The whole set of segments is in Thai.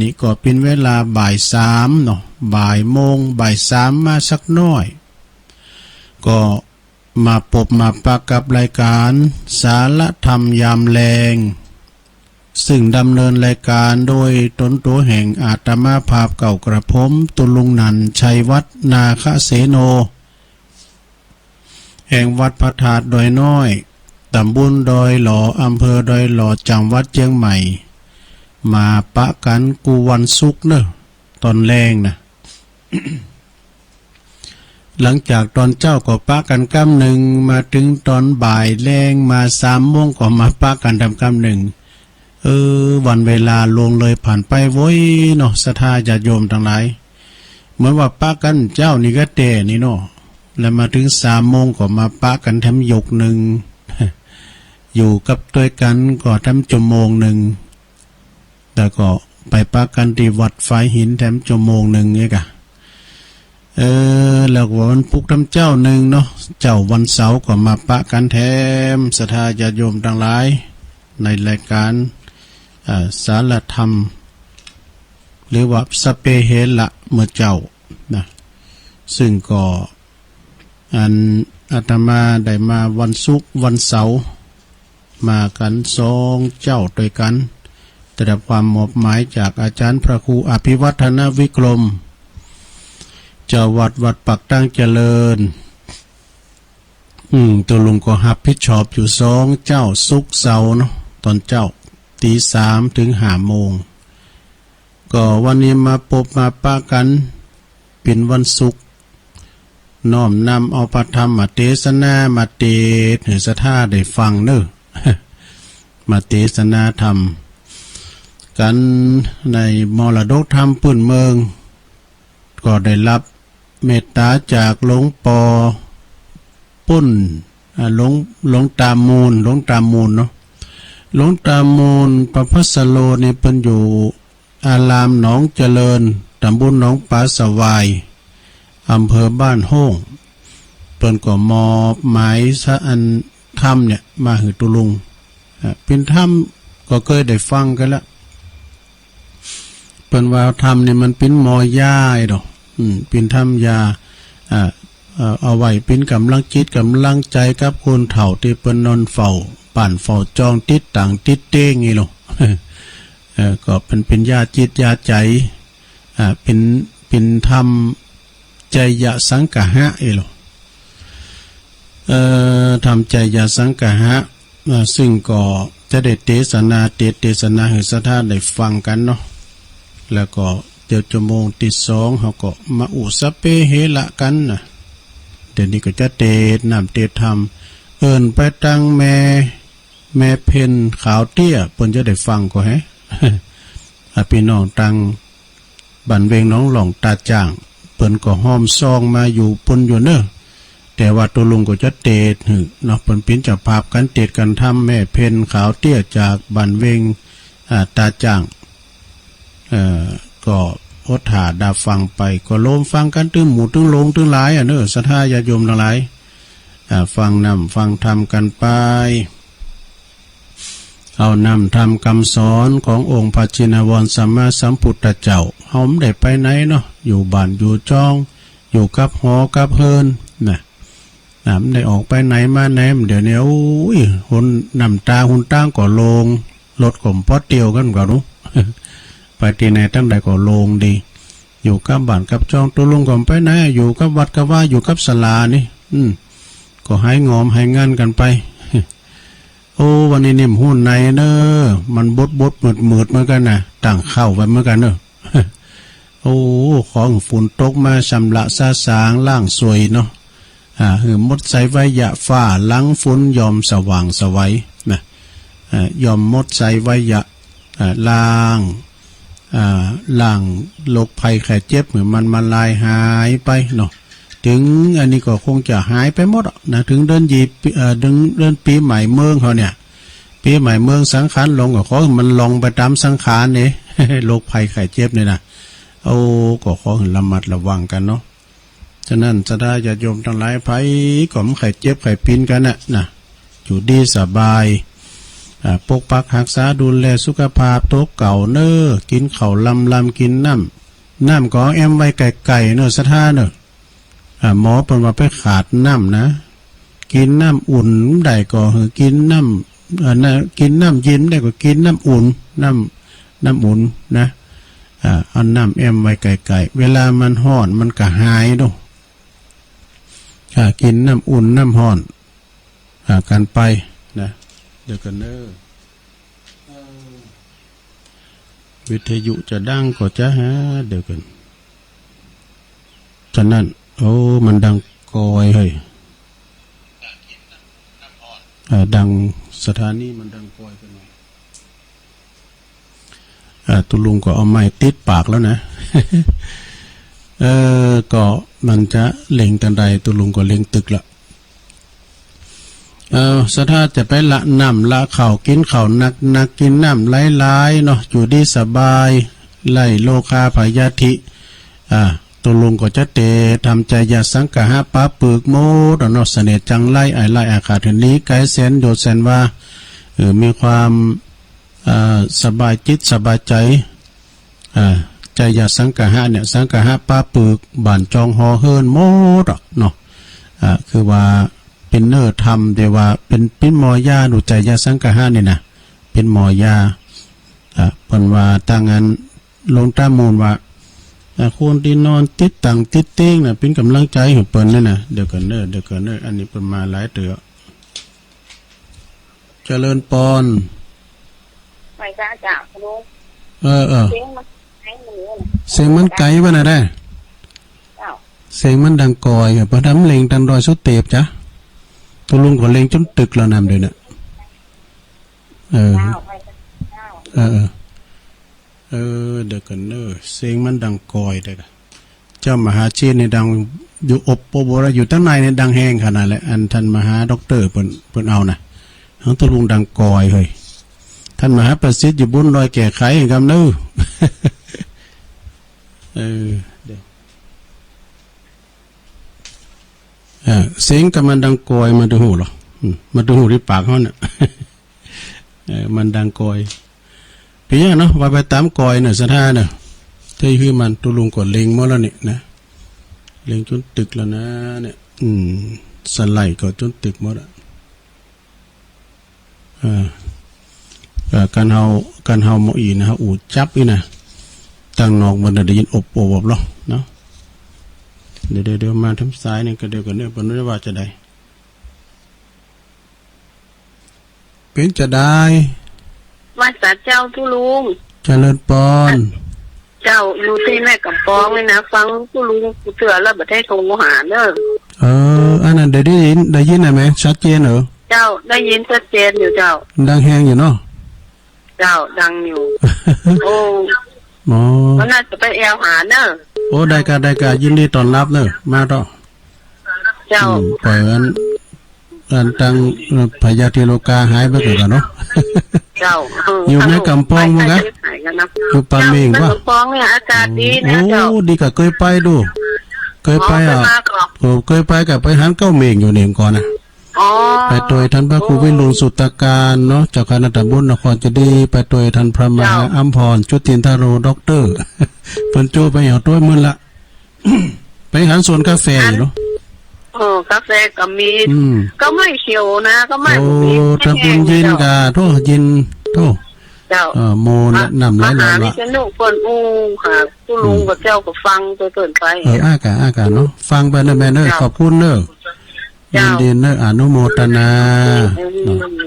นี่ก็เป็นเวลาบ่ายสามเนาะบ่ายโมงบ่ายสามมาสักน้อยก็มาพบมาปะกับรายการสารธรรมยามแลงซึ่งดำเนินรายการโดยตนตัวแห่งอาตมาภาพเก่ากระผมตุลุงนันชัยวัฒนาคเสโนแห่งวัดพระธาตุดอยน้อยตำบลดอยหล่ออำเภอดอยหล่อจังหวัดเชียงใหม่มาปะกันกูวันศุกร์เนอะตอนแรงนะ หลังจากตอนเจ้าก็ปะกันกำหนึ่งมาถึงตอนบ่ายแรงมา3 โมงก็มาปะกันทำกำหนึ่งวันเวลาลวงเลยผ่านไปโว้ยเนาะศรัทธาญาติโยมทั้งหลายเหมือนว่าปะกันเจ้านี่ก็เตะนี่เนาะแล้วมาถึง3 โมงก็มาปะกันทำยกหนึ่ง อยู่กับด้วยกันก็ทำชั่วโมงหนึ่งแล้วก็ไปปะกันที่วัดไฟหินแถมชั่วโมงหนึ่งเนี่ยกะแล้ววันพุธทำเจ้าหนึ่งเนาะเจ้าวันเสาร์ก็มาปะกันแถมศรัทธาญาติโยมทั้งหลายในรายการสารธรรมหรือว่าสเปเฮละเมื่อเจ้านะซึ่งก็อาตมาได้มาวันศุกร์วันเสาร์มากัน2 เจ้าด้วยกันได้รับความมอบหมายจากอาจารย์พระครูอภิวัฒนวิกรมเจ้าวัดปักตั้งเจริญตัวลุงก็หับผิดชอบอยู่2 เจ้าศุกร์เสาร์เนาะตอนเจ้าตี 3 ถึง 5 โมงก็วันนี้มาพบมาปะกันเป็นวันศุกร์น้อมนำเอาพระธรรมมาเทศนามาเทศให้ศรัทธาได้ฟังเนอะ มาเทศนาธรรมกันในมรดกธรรมพื้นเมืองก็ได้รับเมตตาจากหลวงปอปุ้นหลวงตามูลเนาะหลวงตามูลประพัสโลนี่เป็นอยู่อารามหนองเจริญตำบลหนองปลาสวายอำเภอบ้านโฮ่งเปิ้นก็มอบหมายสะอันธรรมเนี่ยมาหือตุลุงเป็นธรรมก็เคยได้ฟังกันแล้วเปิ้นว่าธรรมเนี่ยมันเป็นหมอยาดอกเป็นธรรมยาเอาไว้เป็นกำลังจิตกำลังใจกับคนเฒ่าที่เปิ้นนอนเฝ้าป่านเฝ้าจองติดต่างติดเต้งนี่หรอ ก็เป็นยาจิตยาใจเป็นธรรมใจยะสังกะหะหรอทำใจยะสังกะหะซึ่งก็จะได้เทศนาให้ศรัทธาได้ฟังกันเนาะแล้วก็เดี๋ยวชั่วโมงที่2เขาก็มาอุสเปเฮละกันนะเดี๋ยวนี้ก็จะเทศนำเทศธรรมไปตั้งแม่เพนขาวเตี้ยเพิ่นจะได้ฟังก็ให้พี่น้องตั้งบันเวงน้องหลองตาจ่างเปิ้นก็ห้อมซองมาอยู่ปนอยู่เนอะแต่ว่าตัวลุงก็จะเตดเนาะเปิ้นเป็นเจ้าภาพกันเตดกันทำแม่เพนขาวเตี้ยจากบันเวงตาจ่างก็อดหาดาฟังไปก็โลมฟังกันตึ้งหมู่ตึ้งลงตึ้งหลายเนอะศรัทธาญาติโยมทั้งหลายฟังนำฟังธรรมกันไปเอานำธรรมคำสอนขององค์พระชินวรสัมมาสัมพุทธเจ้าเฮาไม่ได้ไปไหนเนาะอยู่บ้านอยู่จ้องอยู่กับหอกับเฮินนะไม่ได้ออกไปไหนมาไหนเดี๋ยวนี้หุ่นนำตาหุ่นตั้งก็ลงรถก็พอเตียวกันก็รู้ ไปที่ไหนตั้งใดก็ลงดีอยู่กับบ้านกับจ้องตัวลุงก็ไปไหนอยู่กับวัดกับว่าอยู่กับศาลานี่ก็หายงอมหายงานกันไปโอ้วันนี้นิ่มหุ่นในเนอะมันบดมืดเหมือนกันนะต่างเข้าไปเหมือนกันเนอะ โอ้ของฝุ่นตกมาชำระซาสางล่างสวยเนาะมดใส่ไว้ยะฝ้าล้างฝุ่นยอมสว่างสวัยนะยอมมดใส่ไว้ยะล้างโรคภัยไข้เจ็บเหมือนมันมาลายหายไปเนาะถึงอันนี้ก็คงจะหายไปหมดนะถึงเดือนปีใหม่เมืองเขาเนี่ยปีใหม่เมืองสังขารลงก็ขอมันลงไปตามสังขารเนี่ย โรคภัยไข้เจ็บเนี่ยนะก็ขอระมัดระวังกันเนาะฉะนั้นจะได้ญาติโยมทั้งหลายภัยก็ไข้เจ็บไข้ปีนกันนะอยู่ดีสบาย ปกปักรักษาดูแลสุขภาพโตเก่าเน้อกินข้าวลำกินน้ำก็แอมไว้ไก่เน้อสะท่าเน้อหมอเปิ่นว่าไปขาดน้ำนะกินน้ำอุ่นได้ก็กินน้ำกินน้ำเย็นได้ก็กินน้ำอุ่นน้ำอุ่นนะเอาน้ำแอมไว้ไก่เวลามันร้อนมันก็หายดูกินน้ำอุ่นน้ำร้อนกันไปนะเดี๋ยวกันเนอวิทยุจะดังก็จะเดี๋ยวกันฉะนั้นโอ้มันดังกอยเฮ้ยดังสถานีมันดังกอยกันหน่อยตุลุงก็เอาไม้ติดปากแล้วนะก็มันจะเล็งตันใดตุลุงก็เล็งตึกละสถาจะไปละน้ำละเข่ากินเข่านักกินน้ำหลายเนาะอยู่ดีสบายไล่โลคาพยาธิตุลุงก็จะเตทำใจอย่าสังกะหาปาปึกโมดเนาะเสน่ห์จังไล่ไล่อาคาเทนี้ไกแสนโดดแสนว่ามีความสบายจิตสบายใจใจอย่าสังกะหะเนี่ยสังกะหะป้าปึกบานจองหอเฮินโมดเนาะคือว่าเป็นเนอร์ทำเดี๋ยวว่าเป็นหมอยาดูใจยาสังกะหะนี่นะเป็นหมอยาเพิ่นว่าตั้งงานลงตามมูลว่าคนที่นอนติดตังติดเต้งน่ะเป็นกำลังใจให้เปิ้นนั่นน่ะเดี๋ยวกันเนออันนี้เปิ้นมาหลายเตือเจริญปอนไปจ้าจ้าลุงเสียงมันไกลวะน่ะได้เสียงมันดังกอยพอทำเล็งตันรอยสุดเตบจ้ะตัวลุงก็เล็งจนตึกแล้วนำเลยเนี่ยเดี๋ยวกันเสียงมันดังกอยได้ละเจ้ามหาเชษในดังอยู่อบโปโบระอยู่ตั้งในในดังแห้งขนาดเลยอันท่านมหาด็อกเตอร์เปิ้นเอานะทั้งตัวลุงดังกอยเฮ้ยท่านมหาประสิทธิ์อยู่บนรอยแก่ไขกันเนอะเดี๋ยวเสียงกับมันดังกอยมาดูหูหรอมาดูหูที่ปากเขาเนี่ยมันดังกอยพี่เนาะว่าไปตามกอยเนี่ยสถานเนี่ยที่คือมันตุลุงกดเล็งหมดแล้วเนี่ยนะเล็งจนตึกแล้วนะเนี่ยสไลด์ก็จนตึกหมดอ่ะการเฮาหมออีนะฮะอูจับอีนะตั้งนอกมันได้ยินอบหรอเนาะเดี๋ยวมาทำซ้ายนี่ก็เดี๋ยวกันเนี่ยปนได้ว่าจะได้เป็นจะได้วัดสัตว์เจ้าทุลุงเจริญปอนเจ้าอยู่ที่แม่กับปองเลยนะฟังทุลุงกูเถื่อแล้วบัดให้โทรหาเด้ออันนั้นได้ยินได้ไหมชัดเจนเหรอเจ้าได้ยินชัดเจนอยู่เจ้าดังแหงอยู่เนาะเจ้าดังอยู่โอ้มันน่าจะไปแอลหาเนอะโอ้ได้กายินดีต้อนรับเนอะมาต่อเจ้าปล่อยอันตังพยาธิโลกาหายไปก่อนเนาะเจ้าอยู่ในกำปองมั้งอยู่ปานเมงวะกำปองเนี่ยอากาศดีนะเจ้าโอ้ดีกะเคยไปดูเคยไปเคยไปกับไปหันเก้าเมงอยู่เนี่ยก่อนนะไปโดยท่านพระครูวิรุฬสุตตการเนาะเจ้าคณะตำบลนครจะดีไปโดยท่านพระมหาอัมพรจุตินทโรด็อกเตอร์เพิ่นโจไปเอาตัวมื้อละ ไปหันสวนกาแฟอยู่เนาะกาแฟก็มีก็ไม่เขียวนะก็ไม่ตะบุญยินกะโทยินโทเจ้าโมนำหลายๆว่าสนุกเปิ้นค่ะผู้ลุงกับเจ้าก็ฟังตัวเกินไปอากาเนาะฟังไปเด้อแม่เด้อขอบคุณเด้อยินดีเนอนุโมทนา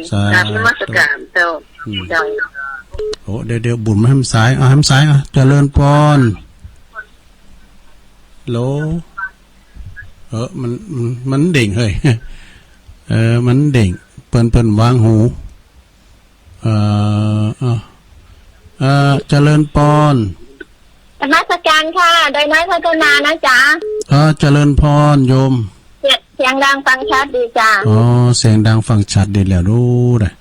สาธุนมัสการเจ้าโอ้เดี๋ยวบุญมาทำสายทำสายเจริญพรโลมันเด่งเฮ้ยมันเด่งเปิ้นวางหูเจริญพรนมัสการค่ะโดยน้อยพัฒนานะจ๊ะเจริญพรโยมเสียงดังฟังชัดดีจ้าเสียงดังฟังชัดดีแล้วรู้เลย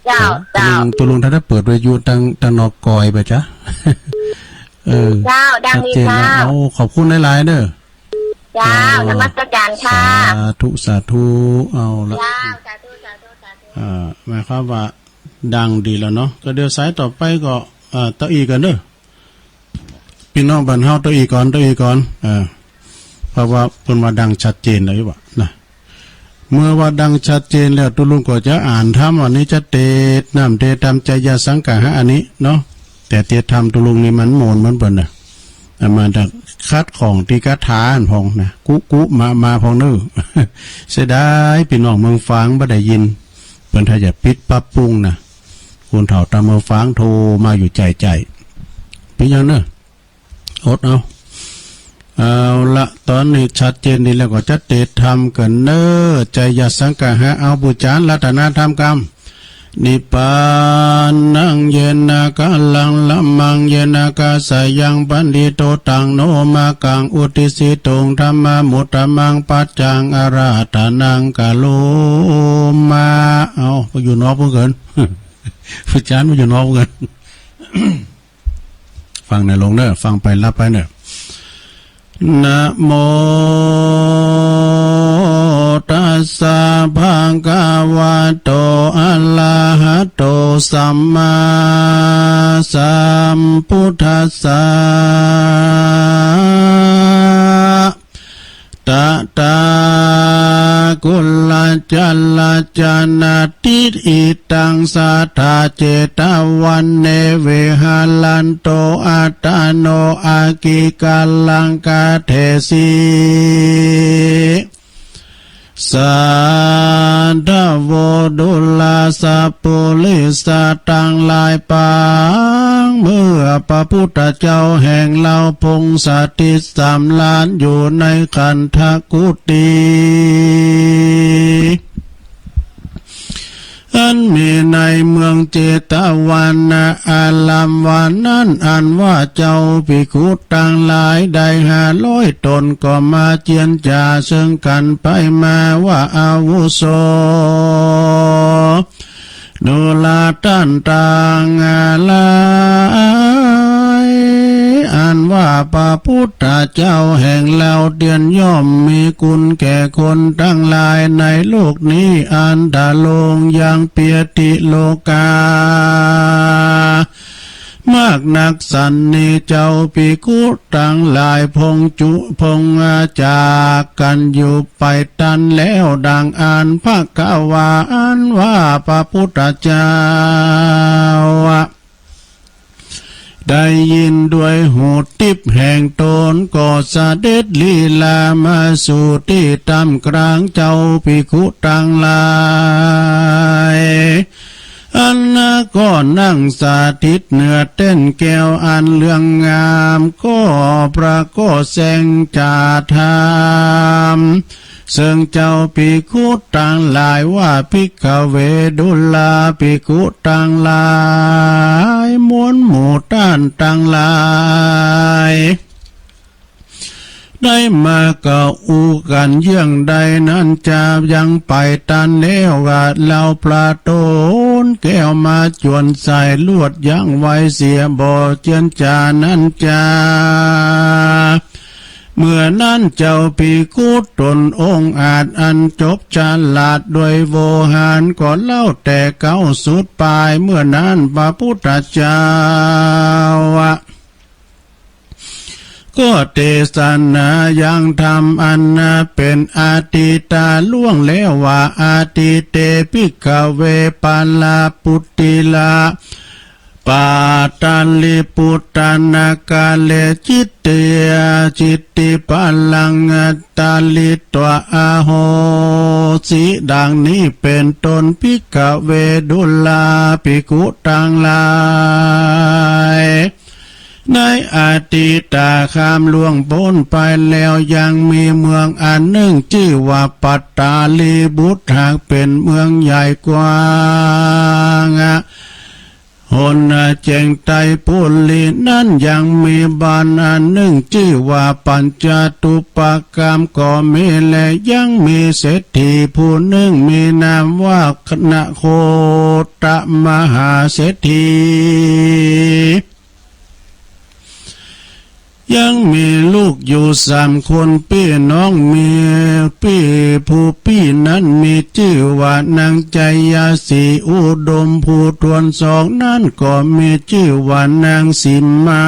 เจ้าตัวลุงถ้าเปิดวิทยุตั้งนอกกอยไปจ้ะเจ้าดังดีจ้าขอบคุณหลายๆเด้อเจ้านมัสการค่ะสาธุเอาละหมายความว่า ดังดีแล้วเนาะก็เดี๋ยวสายต่อไปก็ต่ออีกกันเด้อพี่น้องบ้านเฮาต่ออีกก่อนเพราะว่าเพิ่นว่าดังชัดเจนเลยว่านะเมื่อว่าดังชัดเจนแล้วตุลุงก็จะอ่านธรรมวันนี้จะเตดน้ำเตตามใจยาสังกะหะอันนี้เนาะแต่เตธรรมตุลุงนี่มันโมนมันเปิ้นน่ะมาจากคัดของตีกะถาอันพองนะกุมาพองเน้อ เสียดายพี่น้องเมืองฟางบ่ได้ยินเพิ่นถ้าจะปิดปรับปรุงนะคุณเฒ่าตามเมืองฟางโทรมาอยู่ใจเป็นยังเน้ออดเอาละตอนนี้ชัดเจนดีแล้วก็จะเตะทำกันเนอใจยาสังกะหะเอาบุจานรัตนาธรรมกรรมนิปานังเยนะกะลังละมังเยนะกะสายังปันดิโตตังโนมากังอุติสิตงธรรมมุตตมังปัจจังอาราธนังกะโลมาเอาไปอยู่นอกเพื่อนกัน บุจานไปอยู่นอกเพื่อน ฟังในลงเนอฟังไปรับไปเนอนะโมตัสสะภะคะวะโตอะระหะโตสัมมาสัมพุทธัสสะตะตากุลจัลลจานาติอิตังสัทธาเจตวันเนเวหาลันโตอัตาโนอากิกาลังกาเทสีสัทธโวดุลาสัพพุลิสัตตังหลายปางเมื่อพระพุทธเจ้าแห่งเราพงศติสามล้านอยู่ในคันธกุฏิอันมีในเมืองเจตวันนาอาลามวันนั้นอันว่าเจ้าภิกขุต่างหลายได้500 ตนก็มาเจียนจ่าซึ่งกันไปมาว่าอาวุโสดูลาตันต่างหลายอันว่าพระพุทธเจ้าแห่งเราเดียนย่อมมีคุณแก่คนทั้งหลายในโลกนี้อันดาลงยังเปียติโลกามากนักสันนิเจ้าภิกขุทั้งหลายพงจากกันอยู่ไปตันแล้วดังอ่านพระกวาอันว่าพระพุทธเจ้าได้ยินด้วยหูทิพย์แห่งตนก็เสด็จลีลามาสู่ที่ตำกลางเจ้าภิกขุทั้งหลายอันนะก็นั่งสาธิตเหนือเต้นแก้วอันเรื่องงามก็พระก็แสงจาธรรมซึ่งเจ้าภิกขุต่างหลายว่าภิกขเวดุลาภิกขุต่างหลายมวลหมู่ต้านต่างหลายได้มาก็อูกันเยี่ยงใดนั้นจะยังไปตันแล้วว่าเราปลาโตนแก้วมาจวนใส่ลวดยังไว้เสียบ่เจียนจานั้นจาเมื่อนั้นเจ้าภิกขุตนองค์อาจอันจบฉลาดด้วยโวหารก็เล่าแต่เก้าสุดปลายเมื่อนั้นพระพุทธเจ้าก็เทศนายังทำอันเป็นอาติตาล่วงแล้วว่าอาติเตภิกขเวปัลลาปุตติลาปาตันลิปุตตานากาเลจิตเตจิตติปัลลังตาลิตวะอาโหสิดังนี้เป็นตนภิกขเวดุลาภิกขุทั้งหลายในอดีตข้ามล่วงพ้นไปแล้วยังมีเมืองอันหนึ่งชื่อว่าปัตตาลีบุตรหากเป็นเมืองใหญ่กว้างหนเจงไตปุลีนั้นยังมีบ้านอันหนึ่งชื่อว่าปัญจตุปกรรมก็มีและยังมีเศรษฐีผู้หนึ่งมีนามว่าคณะโคตมหาเศรษฐี ยังมีลูกอยู่3 คนพี่น้องเมียพี่ผู้พี่นั้นมีชื่อว่านางใจยาสีอุดมผู้ทวน2นั้นก็มีชื่อว่านางสิมมา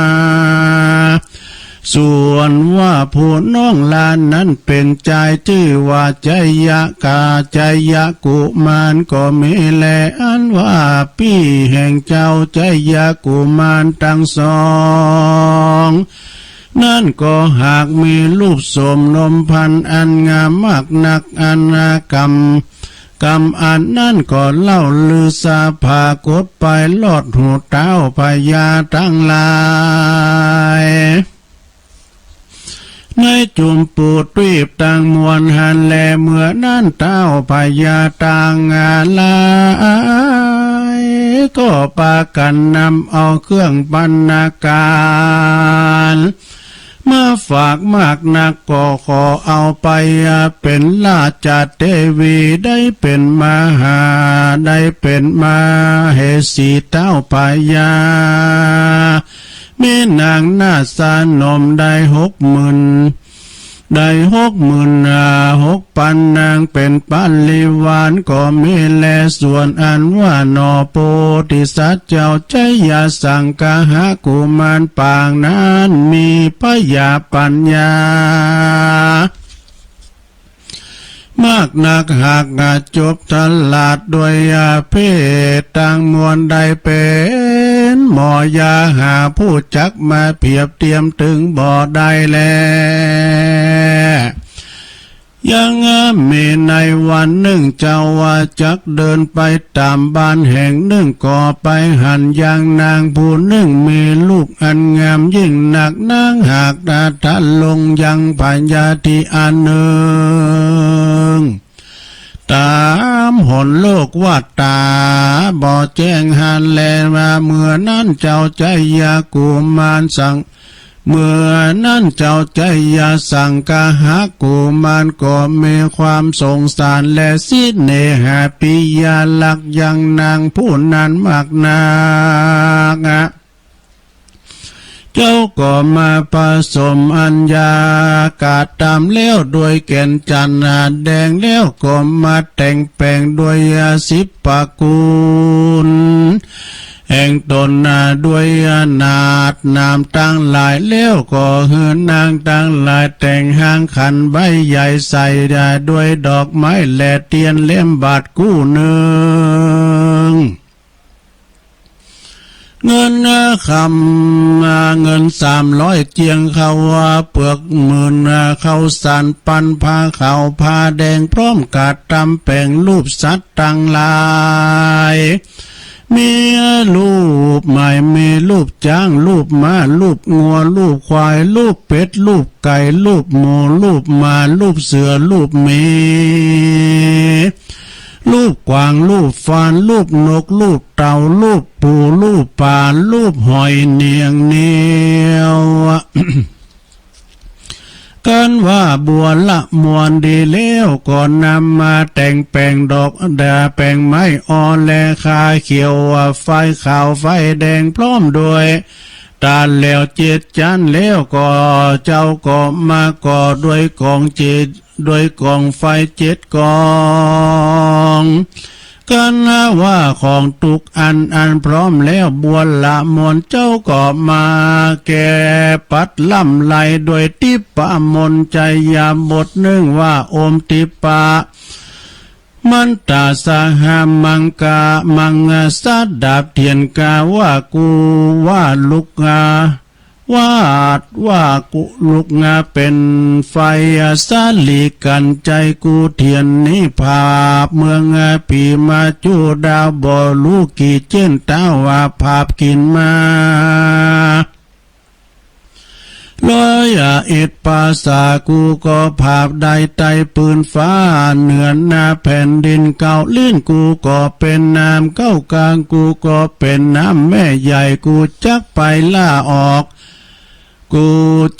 ส่วนว่าผู้น้องลานนั้นเป็นใจชื่อว่าใจยะกาใจยะกุมารก็มีแลอันว่าพี่แห่งเจ้าใจยะกุมารทั้ง2นั่นก็หากมีรูปสมนมพันอันงามมากนักอานากรรมอันนั่นก็เล่าลือสาภากดไปลอดหูเต้าพญาทั้งหลายในจุมปูตีบต่างมวลหันแลเมื่อนั้นเต้าพญาต่างงาลายก็ปากันนำเอาเครื่องบรรณาการมาฝากมากนักก็ขอเอาไปเป็นราชเทวีได้เป็นมหาได้เป็นมาเหสีเต้าพญามีนางนาสานมได้60,000ได้6,000 นางเป็นปัลลิวานก็มีแลส่วนอันว่านอโพธิสัตว์เจ้าใจยาสังกหากุมารปางนั้นมีพยาปัญญามากนักหากจบตลาดด้วยเพศต่างมวลใดเป็นหมอยาหาผู้จักมาเพียบเทียมถึงบ่อได้แลยังมีในวันหนึ่งเจ้าว่าจักเดินไปตามบ้านแห่งหนึ่งก็ไปหันอย่างนางผู้หนึ่งมีลูกอันงามยิ่งหนักนางหากทันลงยังพญาธิอันหนึ่งตามหนโลกว่าตาบ่แจ้งหันแลมาเมื่อนั้นเจ้าใจยากุมารสั่งเมื่อนั้นเจ้าใจยาสังกหากุมารก็มีความสงสารและสิ้นเนหาปิยาลักยังนางผู้นั้นมากนักเจ้าก็มาผสมอัญญากาศตามแล้วด้วยแก่นจันทร์แดงแล้วก็มาแต่งแปลงด้วยสิบปะกูลแห่งตนด้วยนาดนามตั้งหลายแล้วก็เฮือนนางตั้งหลายแต่งหางขันใบใหญ่ใส่ด้วยดอกไม้และเทียนเล่มบาทกู้หนึ่งเงินเงิน300เจียงเขาเปลือก10,000เขาสานปันผ้าขาวผ้าแดงพร้อมกาดตำแป่งรูปสัตว์ต่างหลายมีรูปใหม่มีรูปจ้างรูปม้ารูปงัวรูปควายรูปเป็ดรูปไก่รูปหมูรูปหมารูปเสือรูปหมีรูปกวางรูปฟานรูปนกรูปเต่ารูปปูรูปปลารูปหอยเนียงเนียว กันว่าบัวละมวนดีแล้วก่อนนำมาแต่งแปลงดอกแปลงไม้อ่อนและคาเขียวไฟขาวไฟแดงพร้อมด้วยตาแล้ว7 จานแล้วก็เจ้าก็มาก่อด้วยกองด้วยกองไฟ7 กองกันว่าของทุกอันพร้อมแล้วบัวละมนเจ้าก็มาแก่ปัดล่ำไหลโดยทิปะมนใจยามบทหนึ่งว่าโอมทิปะมันตาสหามังกามังสัดดาบเทียนกาว่ากูว่าลุกว่ากุลุกงาเป็นไฟสาลีกันใจกูเทียนนี้ภาพเมืองปีมาจูดาวบ่ลูกกี่เจ้นเต้าว่าภาพกินมาลอยเอ็ดภาษากูก็ภาพใดไตปืนฟ้าเหนือหน้าแผ่นดินเก่าลื่นกูก็เป็นน้ำเก้ากลางกูก็เป็นน้ำแม่ใหญ่กูจักไปล่าออกกู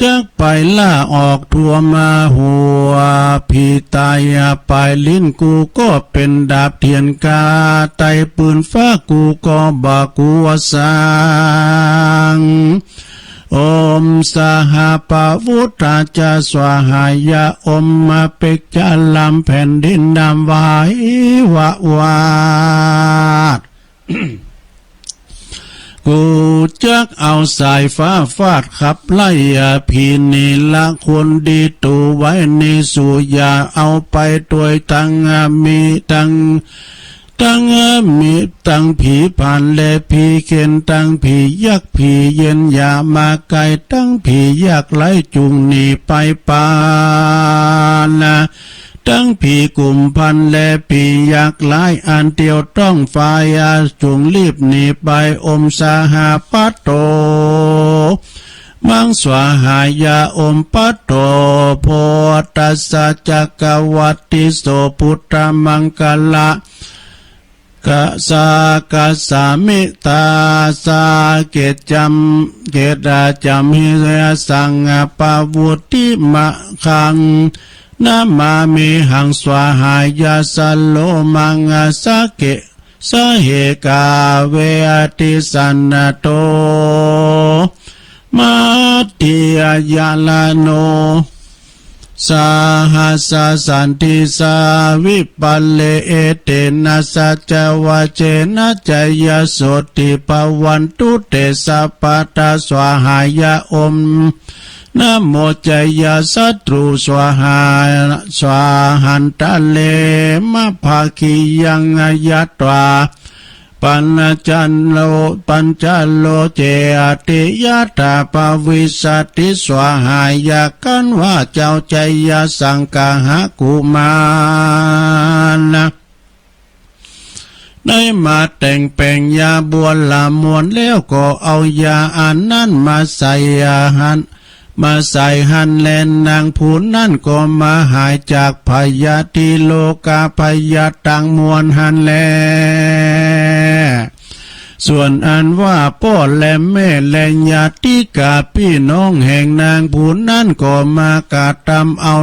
จักไปล่าออกทั่วมาหัวพี่ตายไปลิ้นกูก็เป็นดาบเทียนกาไตปืนฟ้ากูก็บากูสาง อมสหปวุตราจาสวหายาอมมาเปกจาลำแผ่นดินดำไหววะวาด กูจักเอาสายฟ้าฟาดขับไล่พีนีละคนดีตูไว้ในสุยาเอาไปตัวตั้งมีตั้งมีตั้งผีผ่านและผีเข็นตั้งผียักผีเย็นอย่ามาไกลตั้งผียักไล่จุงหนีไปปานะตั้งผีกลุ่มพันและผียักไล่อันเดียวต้องไฟจุงรีบหนีไปอมสหปัตโตมังสวหายาอมปัตโตโพตัสสะจักวัตติโสพุทธมังคละกะสากะสามิตาสาเกตดาจำหิเรสังปาวุติมะขังนามามิหังสวหายาสโลมังสะเกสะเหกาเวติสันนโตมาติยาลาโนสาหัสสันติสาวิปัลเลเอเตนะสัจวะเจนะจยโสติปวันตุเตสัพพตาสวหายาอมนะโมจยสัตรูสวหันตะเลมะภาคิยังยัตวาปัญจโลเจติยะตาปวิสัตติสวหายากันว่าเจ้าใจยาสังกาหากุมารได้มาแต่งแปลงยาบัวละมวนแล้วก็เอายาอันนั้นมาใส่หันแลนนางผู้นั่นก็มาหายจากพยาธิโลกาพยาตังมวลหันแลส่วนอันว่าพ่อและแม่และญาติกาพี่น้องแห่งนางผู้นั่นก็มากาตำเอา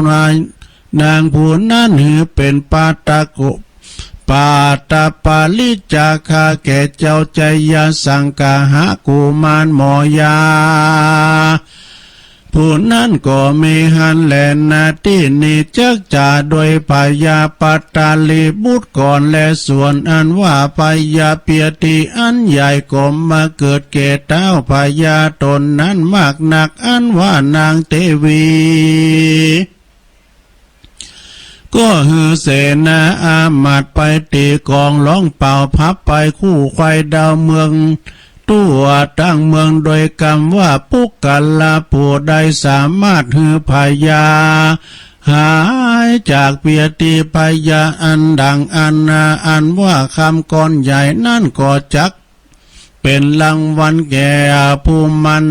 นางผู้นั่นหือเป็นปาตะกุปาตาปาลิจาคาแก่เจ้าใจยาสังกาหากุมารหมอยาผู้นั้นก็มีหันแลนาที่นิจักจ่าโดยพยาปัตตาลีบุตรก่อนและส่วนอันว่าพยาเปียติอันใหญ่ก็มาเกิดแก่เต้าพยาตนนั้นมากหนักอันว่านางเทวีก็ฮือเสนาอามาตย์ไปตีกองร้องเป่าพับไปคู่ควายดาวเมืองตัวตั้งเมืองโดยคำว่าปุกกะลาผู้ใดสามารถฮือพยาหายจากเปียติพยาอันดังอันว่าคำก่อนใหญ่นั่นก็จักเป็นรางวัลแก่ผู้มัน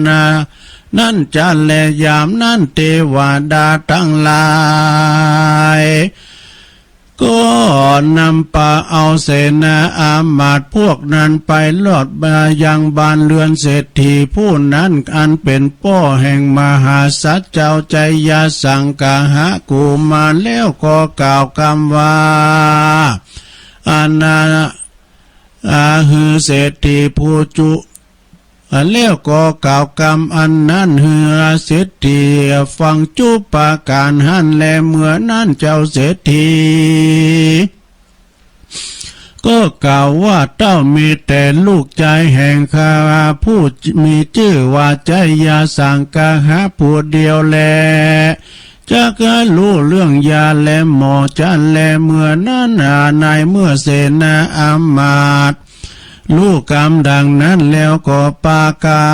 นั่นจะแลยามนั่นเทวดาทั้งหลายก็นำปาเอาเสนาอามาตย์พวกนั้นไปลอดมายังบ้านเรือนเศรษฐีผู้นั้นอันเป็นพ่อแห่งมหาสัจเจ้าใจยาสังกาหากุมารแล้วก็กล่าวคำว่าฮือเศรษฐีผู้จุแล้วก็กล่าวกรรมอันนั้นเหือเศรษฐีฟังจุปาการหันแลเมื่อนั้นเจ้าเศรษฐีก็กล่าวว่าเจ้ามีแต่ลูกใจแห่งข้าผู้มีชื่อว่าใจยาสังกาหาผู้เดียวแลจะก็รู้เรื่องยาและหมอจันแลเมื่อนั้นในเมื่อเสนาอามาตย์ลูกกรรมดังนั้นแล้วก็ปากา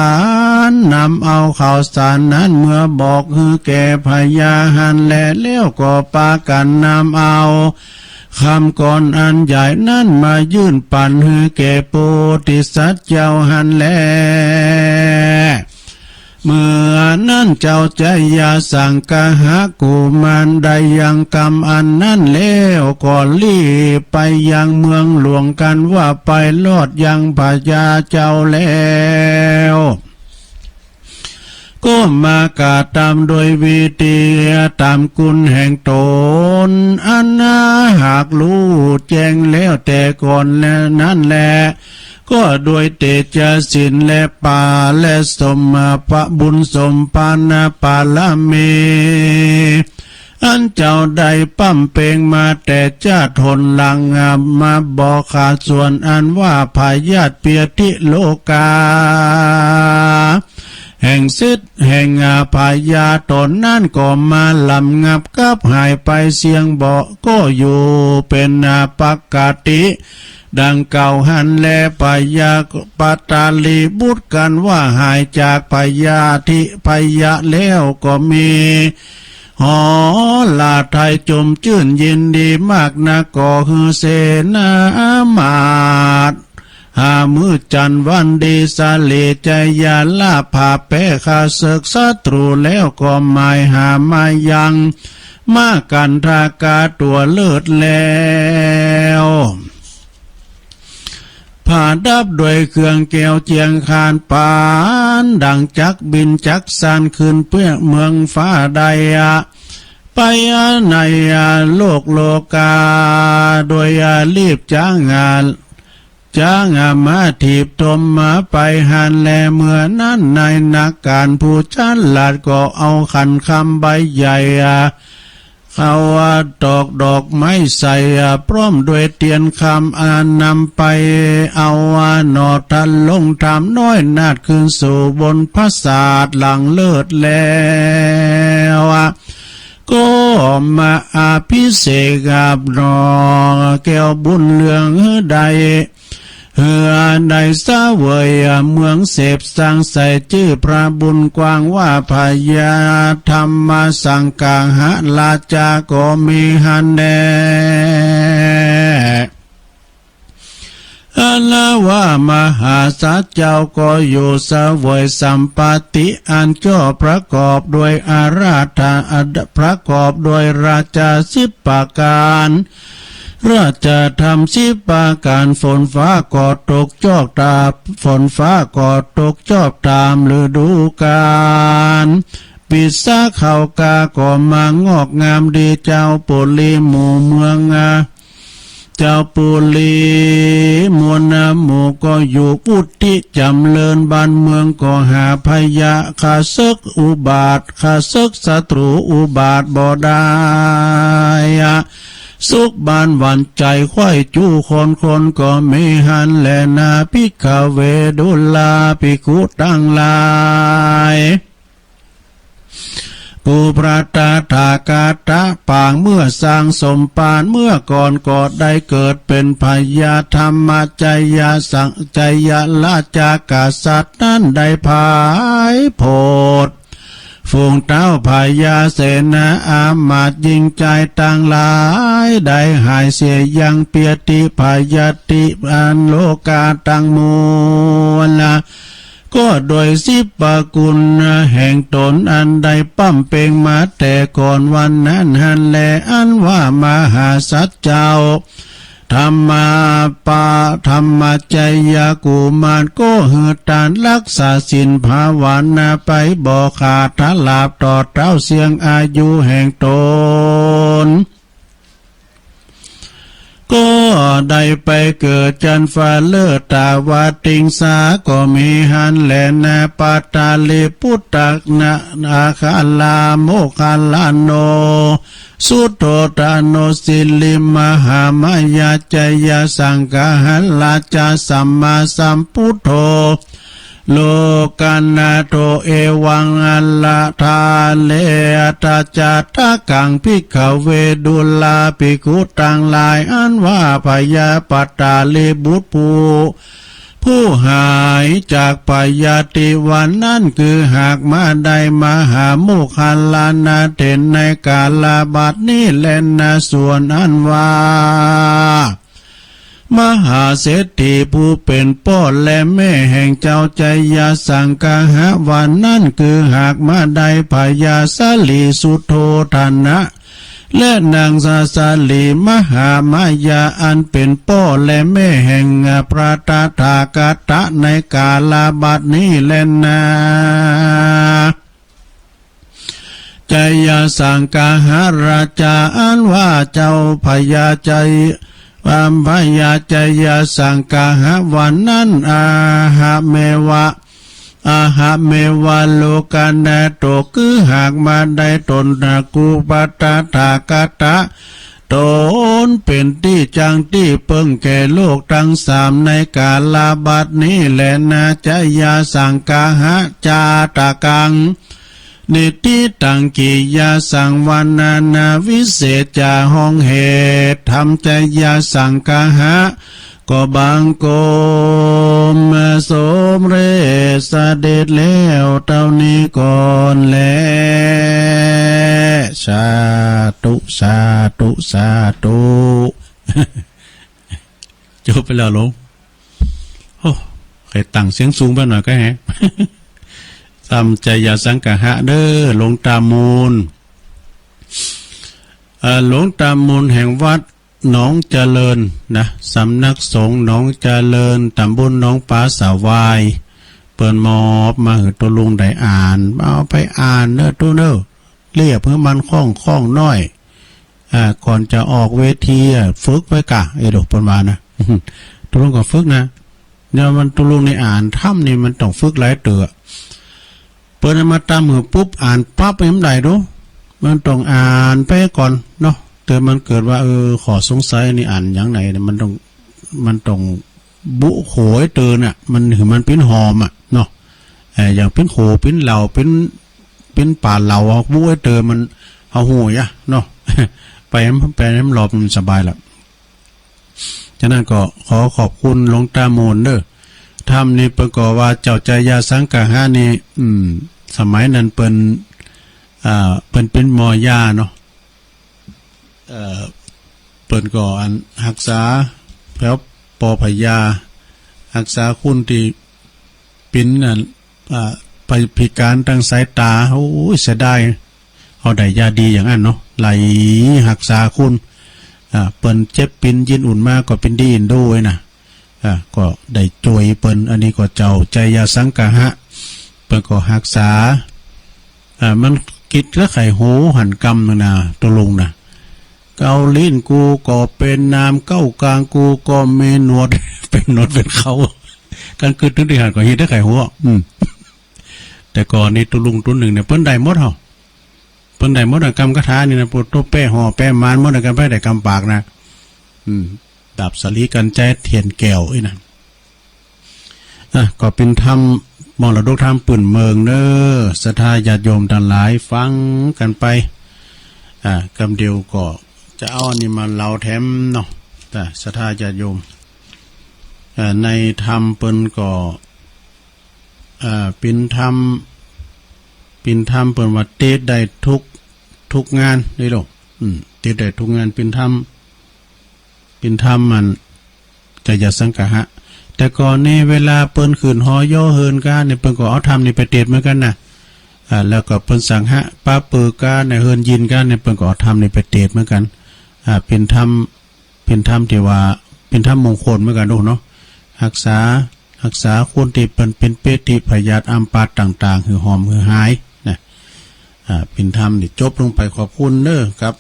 รนำเอาข่าวสารนั้นเมื่อบอกคือแก่พญาหันแล้วก็ปากันนำเอาคำก่อนอันใหญ่นั้นมายื่นปั่นคือแก่โพธิสัตว์เจ้าหันแลเมื่อนั้นเจ้าใจยาสังกาหากุมารได้ยังกรรมอันนั้นแล้วก็รีบไปยังเมืองหลวงกันว่าไปลอดยังพญาเจ้าแล้วก็มากาตามโดยวิธีตามกุลแห่งตนอันหากรู้แจ้งแล้วแต่ก่อนแล้วนั้นแหละ ก็ ก็ด้วยเตจะศีลและปาและสมมาพระบุญสมปานาปาลเมอันเจ้าได้ปั้มเปงมาแต่ชาติหนหลังมาบอกขาดส่วนอันว่าพายาตเปียติโลกาแห่งสิทธิ์แห่งพายาตนนั่นก็มาลำงับกับหายไปเสียงบอกก็อยู่เป็นปกติดังเก่าหันแลพายาปตาลีบุตรกันว่าหายจากพายาทิพายะแล้วก็มีหอลาไทยจมชื่นยินดีมากนะก็ฮือเสนามาดหามือจันวันดีสาเลใจยาลาผาแปะขาศึกศัตรูแล้วก็หมายหามายังมากันทากาตัวเลิศแล้วผ่าดับด้วยเครื่องแก้วเจียงคานปานดังจักบินจักสานขึ้นเพื่อเมืองฟ้าใดไปในโลกโลกาโดยรีบจ้างมาถีบตมมาไปหันแลเมื่อนั้นในนักการผู้ชันหลาดก็เอาขันคำใบใหญ่เขาตอกดอกไม้ใส่พร้อมด้วยเตียนคำนำไปเอาหนอทันลงทำน้อยนาดขึ้นสู่บนพระศาสตร์หลังเลิศแล้วก็มาอาภิเษกกับนอแก้วบุญเรืองใดเฮือในสาเวยเมืองเสพสังใส่ชื่อพระบุญกว้างว่าพญาธรรมสังกังหะลาจาก็มีหันแน่อัลว่ามหาสัจเจ้าก็อยู่เสวยสัมปติอันจ่อประกอบด้วยอาราธาประกอบด้วยราชาสิบประการราชธรรมสิบประการฝนฟ้าก็ตกจอกตาฝนฟ้าก็ตกจอกตามฤดูกาลปิดซาเขากาก็มางอกงามดีเจ้าปุรีหมู่เมืองเจ้าปุรีมวลหมู่ก็อยู่พุทธิจำเริญบ้านเมืองก็หาพยาข้าศึกอุบาทข้าศึกศัตรูอุบาทบ่ได้สุขบานหวันใจค่อยจู้คนก็ไม่หันแลนาภิกขเวดุลาภิกขุตั้งหลายกูพระตาถากาตะปางเมื่อสร้างสมปานเมื่อก่อนก็ได้เกิดเป็นพญาธรรมใจยาสังใจยาลาจากาสัตว์นั้นได้พายโพดฝูงเต้าพายาเสนาอามาตยิงใจต่างหลายได้หายเสียยังเปียติพายาติอันโลกาตังมูลก็โดยสิบปกุลแห่งตนอันใดปั้มเปงมาแต่ก่อนวันนั้นหันแลอันว่ามหาสัจเจ้าธรรมาปาธรรมใจยากุมารก็หือตานรักษาศีลภาวนาไปบ่ขาดทลาบต่อเต้าเสียงอายุแห่งตนก็ได้ไปเกิดจันฟ้าเลิศตาวาติงสาก็มีหันแลนาปาตาลีพุทธักนาอาคาลาโมคาลาโนสุโตตาโนสิลิมหามายาจยาสังกหัลลาจาสัมมาสัมพุทโธโลกานาโตเอวังอัลลาทาเลตาจัตตะกังภิกขเวดุลาภิกขุตังหลายอันว่าพยาปตาลีบุตรผู้หายจากปยาติวันนั้นคือหากมาได้มหาโมคคัลลานาเถนในกาลาบัดนี้แลนาส่วนอันว่ามหาเศรษฐีผู้เป็นพ่อและแม่แห่งเจ้าใจยาสังกหะวันนั้นคือหากมาได้พยาสลีสุโธธนะและนางสาสาลีมหามายาอันเป็นพ่อและแม่แห่งพระตถาคตในกาลาบัดนี้แลนาใจยาสังกหาราชาอันว่าเจ้าพญาใจ ความพยาใจยาสังกาหะวันนั้นอาหะเมวะอาหะเมวะโลกันดาโตคือหากมาได้ตนนากูปัตตาทากาตะตนเป็นที่จังที่เพิ่งแก่โลกทั้งสามในกาลาบัดนี้แหละนาจยาสังกาหะจาตากังนิติตังกิยาสังวานานาวิเศษจาห้องเหตุทำใจยาสังกาหะก็บังโกมสมเรสเด็จแล้วเท่านี้ก่อนแลสาธุสาธุสาธุ จบไปแล้วลงโอ้ใครตั้งเสียงสูงไปหน่อยก็แฮะ ทำใจยาสังกะหะเด้อหลวงตามูลหลวงตามูลแห่งวัดหนองเจริญนะสำนักสงฆ์หนองเจริญตำบลหนองป่าสาวายเปิดมอบมาหือตัวลุงได้อ่านเอาไปอ่านเด้อตัวเด้อเรียบเพื่อมันคล่องน้อยก่อนจะออกเวทีฝึกไว้กะดอกประมาณนะ ตัวลุงก็ฝึกนะเนี่ยมันตัวลุงในอ่านถ้ำนี่มันต้องฝึกหลายเตือเปิดมาตามมือปุ๊บอ่านปั๊บไปยังไงดูมันต้องอ่านไปก่อนเนาะเตือนมันเกิดว่าขอสงสัยนี่อ่านอย่างไหนเนี่ยมันต้องบุโขยเตือนอ่ะมันถือมันเป็นหอมอ่ะเนาะอย่างเป็นโขเป็นเหล่าเป็นป่าเหล่าบุ้ยเตือนมันเอาหูยะเนาะ ไปน้ำหลอบมันสบายละฉะนั้นก็ขอขอบคุณหลวงตาโมนเด้อทำนี่ประกอบว่าเจ้าใจยาสังกะหะนี่สมัยนั้นเป็นหมอยาเนาะเปิ้นก็อันรักษาแผลปอพยารักษาคุณที่ปิ้นนั่นไปพิการทางสายตาโอ้ยเสียดายเอาได้ยาดีอย่างนั้นเนาะไหลรักษาคุณเปิ้นเจ็บปิ้นยินอุ่นมากก็เป็นดีอินโดไว้นะก็ได้จวยเปิ้นอันนี้ก็เจ้าใจยาสังกะหะเปิ้นก็รักษามันกิดแล้วไข่โหหันกำนึงนะตัวลงนะเกาลิ้นกูก็เป็นน้ำเก้ากลางกูก็เมนวด เป็นนวดเป็นเขากันคือถึงที่หันก็เฮ็ดได้ไข่หัวแต่ก่อนนี่ตัวลุงตัวหนึ่งเนี่ยเปิ้นได้หมดเหรอเปิ้นได้หมดกรรมคาถานี่นะปวดตัวแป้ห่อแป้มานหมดกันไปได้กรรมปากนะดับสลีกันใจเทียนแก้วไอ้นะก็เป็นธรรมมรดกธรรมปื่นเมืองเด้อศรัทธาญาติโยมทั้งหลายฟังกันไปคำเดียวก็จะเอาอันนี้มาเล่าแถมเนาะแต่ศรัทธาญาติโยมในธรรมเปิ้นก็เป็นธรรมเปิ้นว่าเทศได้ทุกงานได้หรอกเทศได้ทุกงานเป็นธรรมมันจะอย่าสังกะหะแต่ก่อนนี่เวลาเปิ้นขืนหอย่อเฮินกันเนี่ยเปิ้นก็เอาธรรมนี่ไปเทศเหมือนกันนะแล้วก็เปิ้นสังหะป้าเปิดกันในเฮินยินกันเนี่ยเปิ้นก็เอาธรรมนี่ไปเทศเหมือนกันเป็นธรรมที่ว่าเป็นธรรมมงคลเหมือนกันดูเนาะรักษาคนที่เป็นเปติพยาธิอัมพาตต่างๆคือหอมคือหายนะเป็นธรรมที่จบลงไปขอบคุณเด้อครับ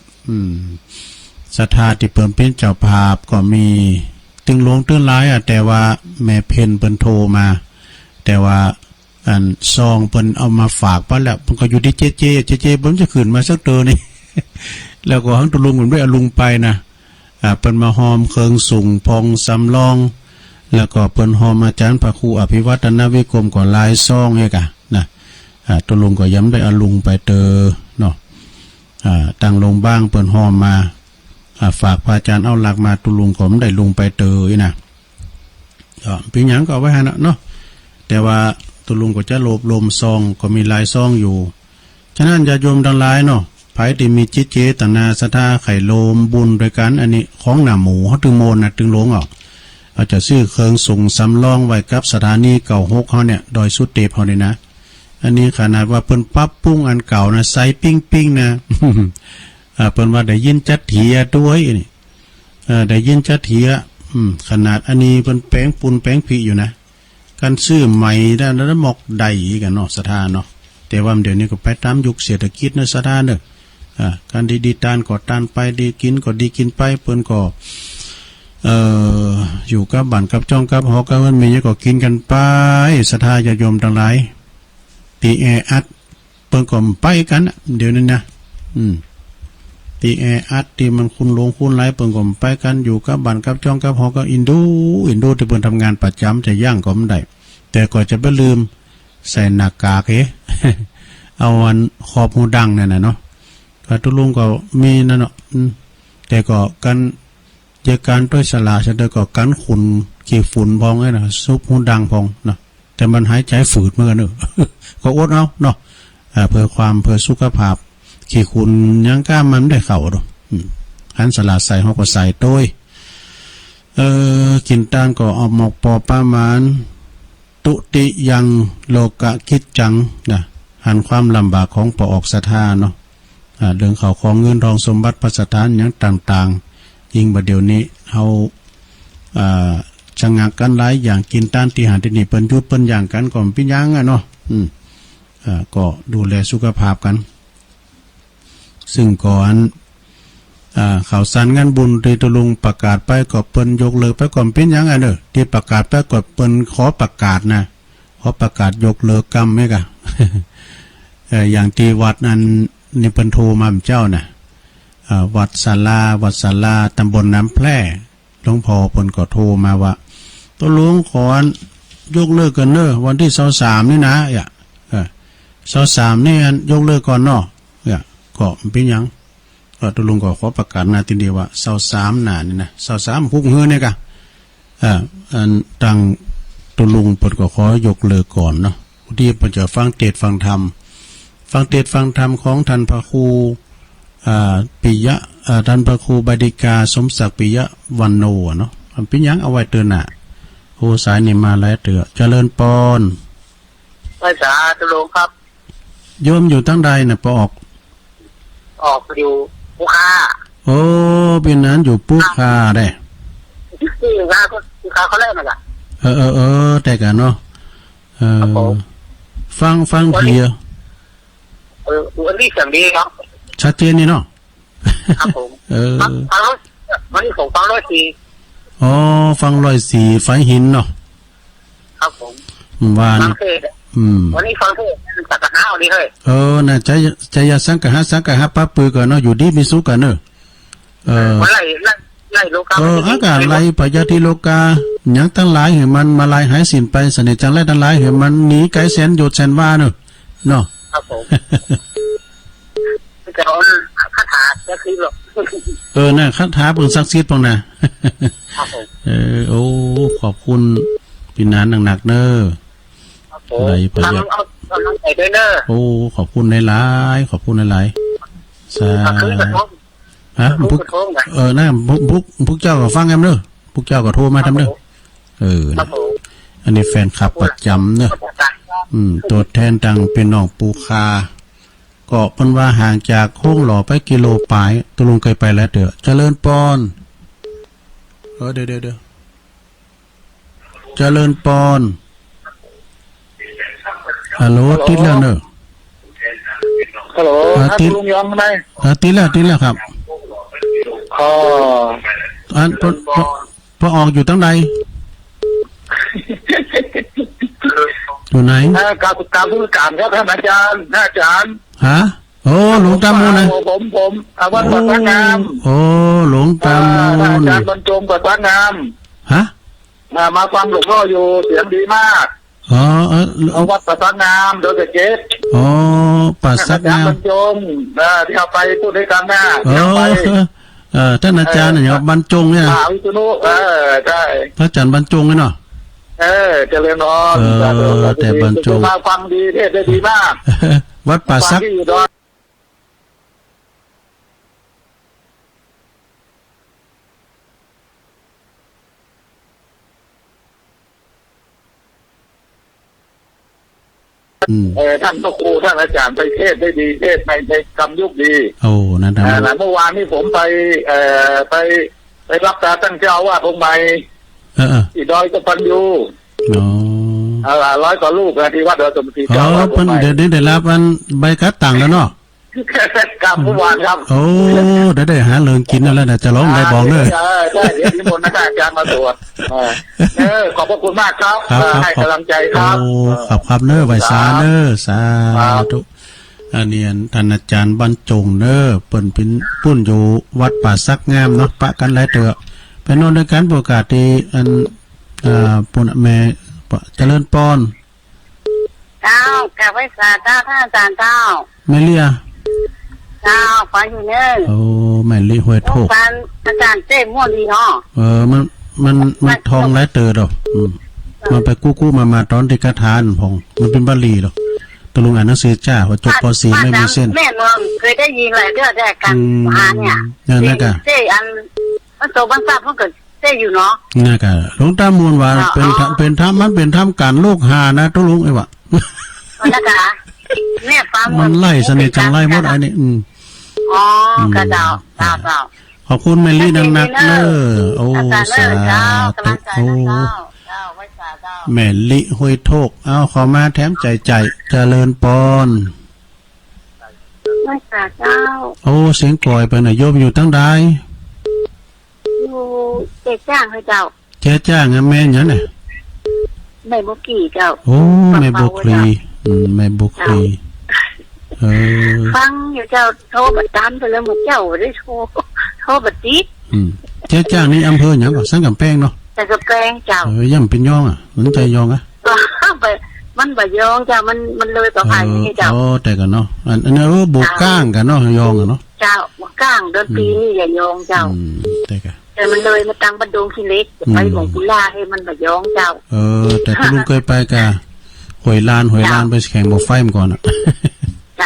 ศรัทธาที่เปิ้นเป็นเจ้าภาพก็มีตึงหลวงตึงหลายแต่ว่าแม่เพนเปิ้นโทรมาแต่ว่าอันซองเปิ้นเอามาฝากไปแล้วมันก็อยู่ที่เจเปิ้นจะขึ้นมาสักเตอนี่ แล้วก็หังตะลุงมันด้วยเอาลุงไปนะเปิ้นมาหอมเคิงสุ่งพองสำรองแล้วก็เปิ้นหอมอาจารย์พระครูอภิวัฒนวิกรมก็ลายซองเอกนะตะลุงก็ย้ำได้เอาลุงไปเตอเนาะตั้งลงบ้างเปิ้นหอมมาฝากพระอาจารย์เอาหลักมาตุลุงผมได้ลุงไปเตยนะเป็นอย่างก็ไว้ฮะเนาะแต่ว่าตุลุงก็จะโลบลมซองก็มีลายซองอยู่ฉะนั้นญาติโยมทั้งหลายเนาะไผที่มีจิตเจตนาศรัทธาไข่โลมบุญโดยกันอันนี้ของหน้าหมูเขาตึงโมนนะตึงหลงออกเอาจะซื้อเครื่องส่งสำรองไว้กับสถานีเก่า6เขาเนี่ยดอยสุดเตปเขาเนี่ยนะอันนี้ขนาดว่าเพิ่นปรับปรุงอันเก่านะใส่ปิ้งนะ เปิ้นว่าได้ยินจัดเถียด้วยนี่ได้ยินจัดเถียขนาดอันนี้เปิ้นแป้งปูนแป้งผีอยู่นะการซื้อใหม่ได้แล้วหมอกใดกันเนาะศรัทธาเนาะแต่ว่าเดี๋ยวนี้ก็ไปตามยุคเศรษฐกิจนะศรัทธาเด้อการดีๆตานก็ตานไปดีกินก็ดีกินไปเปิ้นก็ อยู่กับบ้านกับจ้องกับหอกับมันมีเยอะก็กินกันไปศรัทธาญาติโยมทั้งหลายตีแออัดเปิ้นก็ไปกันเดี๋ยวนี้นะตีแออัดที่มันคุณลงคุณไหลเปิ้นก็ไปกันอยู่กับบ้านกับจ้องกับหอกับอินดูที่เปิ้นทำงานประจำจะย่างก็ไม่ได้แต่ก็จะไม่ลืมใส่หน้ากากเอาวันขอบหูดังนั่นน่ะเนาะก็ทุลุงก็มีนั่นเนาะแต่ก็กันเจอการด้วยสลาฉันก็กันขุนขี้ฝุ่นพองไงนะซุปหูดังพองเนาะแต่มันหายใจฝืดเหมือนกันเนอะ ก็อดเอาเนาะเพื่อสุขภาพขี้ฝุ่นยังกล้ามันได้เข่าดอกหันสลาใส่เขาก็ใส่โต้ยกินต้านก็ออกหมอกปอประมาณตุติยังโลกะคิดจังนะหันความลำบากของปอออกศรัทธาเนาะเรื่องเขาของเงินทองสมบัติพระสถานอย่างต่างๆยิ่งบัดเดี๋ยวนี้เขาชะงักกันหลายอย่างกินต้านที่หาที่นี่เปิ้นยุดเปิ้นอย่างกันก่อนปิ้นยังเนาะก็ดูแลสุขภาพกันซึ่งก่อนข่าวสารงานบุญที่ตะลุงประกาศไปก็เปิ้นยกเลิกไปก่อนปิ้นยังเด้อที่ประกาศไปก็เปิ้นขอประกาศนะขอประกาศยกเลิกกรรมไหมกะ อย่างที่วัดนั้นนี่เปิ้นโทรมาเจ้าน่ะวัดศาลาตำบลน้ำแพร่หลวงพ่อเปิ้นก็โทรมาว่าตะลุงขอยกเลิกกันเด้อวันที่23นี่นะ23นี่ยกเลิกก่อนเนาะก็เป็นยังตะลุงก็ขอประกาศนาทีเดียวว่า23น่ะนี่นะ23พุกเฮือเนี่ยกะอันตั้งตะลุงเปิ้นก็ขอยกเลิกก่อนเนาะที่เปิ้นจะฟังเทศน์ฟังธรรมของท่านพระครูปิยะท่านพระครูบดิกาสมศักดิ์ปิยะวันโนเนาะมันเป็นยังเอาไว้เตือนน่ะโอ้สายนี่มาแล้วเตือเจริญปอนภาษาตะลุงครับโยมอยู่ตั้งใดน่ะปออกอยู่ปุคาโอ้เป็นนั้นอยู่ปุคาได้ที่งานก็เขาเล่นน่ะล่ะแต่กันเนาะฟังทีวันนี้เสียงดีเนาะชัดเจนนี่เนาะครับผมวันนี้ผมฟัง104อ๋อฟัง104ไฟหินเนาะครับผมวันวันนี้ฟังเทศสังฆะวันนี้เฮ้ยน่ะใจยสังฆะปั๊บปือกันเนาะอยู่ดีมีสุขกันเนอะไล่โลกาอากาศไล่ปยติโลกาหยังทั้งหลายเห็นมันมาลายหายสินไปเสน่ห์จังไล่ทั้งหลายเห็นมันหนีไกลแสนโยชน์แสนว่าเนอะเนาะครับผมจะเอาคาถาจะคือหรอน่ะคาถาเปิ่นศักดิ์สิทธิ์ป่งน่ะครับผมโอ้ขอบคุณพี่นานหนักๆเด้อไหลประหยัดโอ้ขอบคุณหลายๆขอบคุณหลายๆสาฮะน่ะพวกเจ้าก็ฟังกันเด้อพวกเจ้าก็โทรมาทำเด้ออันนี้แฟนคลับประจำเด้อตัวแทนดังเป็นน้องปูคาก็เพิ่นว่าห่างจากโค้งหล่อไปกิโลปลายตะลุงเคยไปแล้วเด้อเจริญปอนเดี๋ยวเจริญปอนฮัลโหลติดแล้วเนอะฮัลโหลติดลุงยอมไหมติดแล้วครับอันพอออกอยู่ตั้งใดอยู่ไหนการผู้การครับท่านอาจารย์ฮะโอ้หลวงตามูนะผมวัดปักงามโอ้หลวงตามูอาจารย์บรรจงปักงามฮะมาฟังหลวงพ่ออยู่เสียงดีมากวัดปักงามโดยเจ็ดปักงามบรรจงที่เอาไปพูดด้วยกันนะท่านอาจารย์เนี่ยบรรจงเนี่ยวิษณุใช่พระอาจารย์บรรจงเนาะเจริญพรแต่บรรจงมาฟังดีเทศได้ดีมากวัดป่าซักท่านพระครูท่านอาจารย์ไปเทศได้ดีเทศในกรรมยุคดีนั่นเมื่อวานนี้ผมไปรับตาตั้งเจ้าว่าองค์ใหม่ที่ดอยกปัญญู100 กว่าลูกที่วัดดอยสมศรีเจ้าเพิ่นเดี๋ยวได้รับอันใบคัดต่างแล้วเนาะ กับเมื่อวานครับโอ้ได้หาเรื่องกินแล้วนะจะร้องได้บอกเลยได้เดี๋ยวนิมนต์อาจารย์มาตรวจขอบพระคุณมากครับให้กำลังใจครับครับเนอไวสาเนอสาธุอันนี้ท่านอาจารย์บรรจงเนอเปิ่นเป็นปุ้นอยู่วัดป่าซักงามเนาะปะกันหลายเถอะไปโน่นด้วยกันประกาศที่อันปุ่นแม่เจริญปอนเจ้ากับไว้สาเจ้าท่านอาจารย์เจ้าแม่เลียเจ้าฟังอยู่เนอโอ้แม่ลีหวยโทกอาจารย์เจ้ม่วนดีเนาะมันทองหลายเตอดอกมันไปกู้มาตอนที่กระทานพงมันเป็นบาลีหรอกตลุงอ่านหนังสือจ้าว่าจบป .4 ไม่มีเส้นแม่นเคยได้ยินหลายเรื่องได้กันมาเนี่ยนั่นกะเจ้อันมันโตบรรทัดเพิ่นก็เจ้อยู่เนาะนั่นกะหลวงตามวลว่าเป็นธรรมมันเป็นธรรมการโลกหานะตลุงไอ้วะนั่นกะแม่ฟังมันไล่เสน่ห์จังไล่หมดอันนี้อ๋อกระเจ้าขอบคุณแมลี่นักๆเด้อโอ้สาธุโอ้แม่ลิห้วยโทกเอาขอมาแถมใจเจริญปอนไม่สาเจ้าโอ้เสียงกลอยไปหน่อยโยมอยู่ตั้งใดอยู่เจ๊จ้างให้เจ้าเจ๊จ้างแม่เนี่ยน่ะแม่บุกี้เจ้าโอ้แม่บุกลีแม่บุกลีฟังอยู่เจ้าโทรบัดดันไปแล้วหมดเจ้าได้โทรบัดติดเจ๊จ้างนี่อำเภอหยังก็สังกำแพงเนาะแต่กำแพงเจ้าย่ำเป็นย่องอ่ะมันใจย่องอ่ะมันบ่ยองเจ้ามันเลยต่อไปนี่เจ้าแต่กันเนาะอันนี้บุกก้างกันเนาะยองอ่ะเนาะเจ้าบุกก้างเดือนปีนี่อย่ายองเจ้าแต่มันเลยมาตั้งบันดงขี้เล็กไปหลวงปู่ล่าให้มันบ่ยองเจ้าแต่คุณลุงเคยไปกะหวยลานไปแข่งบ่ไฟมันก่อนอ่ะเ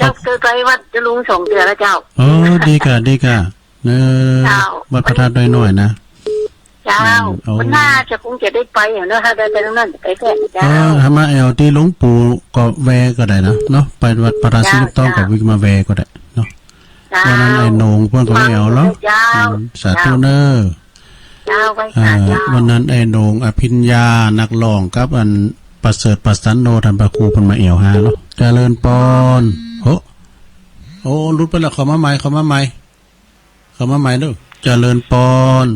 จ้าเคยไปวัดจะลุงส่งเตือแล้วเจ้าดีกะวัดพระธาตุน้อยนะเจ้ามันน่าจะคงจะได้ไปอย่างนั้นถ้าได้ไปตรงนั้นไปแค่เจ้าทำไมที่หลวงปู่ก็แวก็ได้นะเนาะไปวัดพระธาตุสิงห์ต้องกับวิกมาแวก็ได้เนาะวันนั้นไอ้นงเพื่อนก็ไม่เอาแล้วสาธุเนอร์วันนั้นไอ้นงอภิญญานักร้องกับอันประเสริฐประสันโนทำประครูเพิ่นมาเอวหาแล้วเจริญปอนโอ้รุดไปแล้วเขามาใหม่เด้อเจริญปอน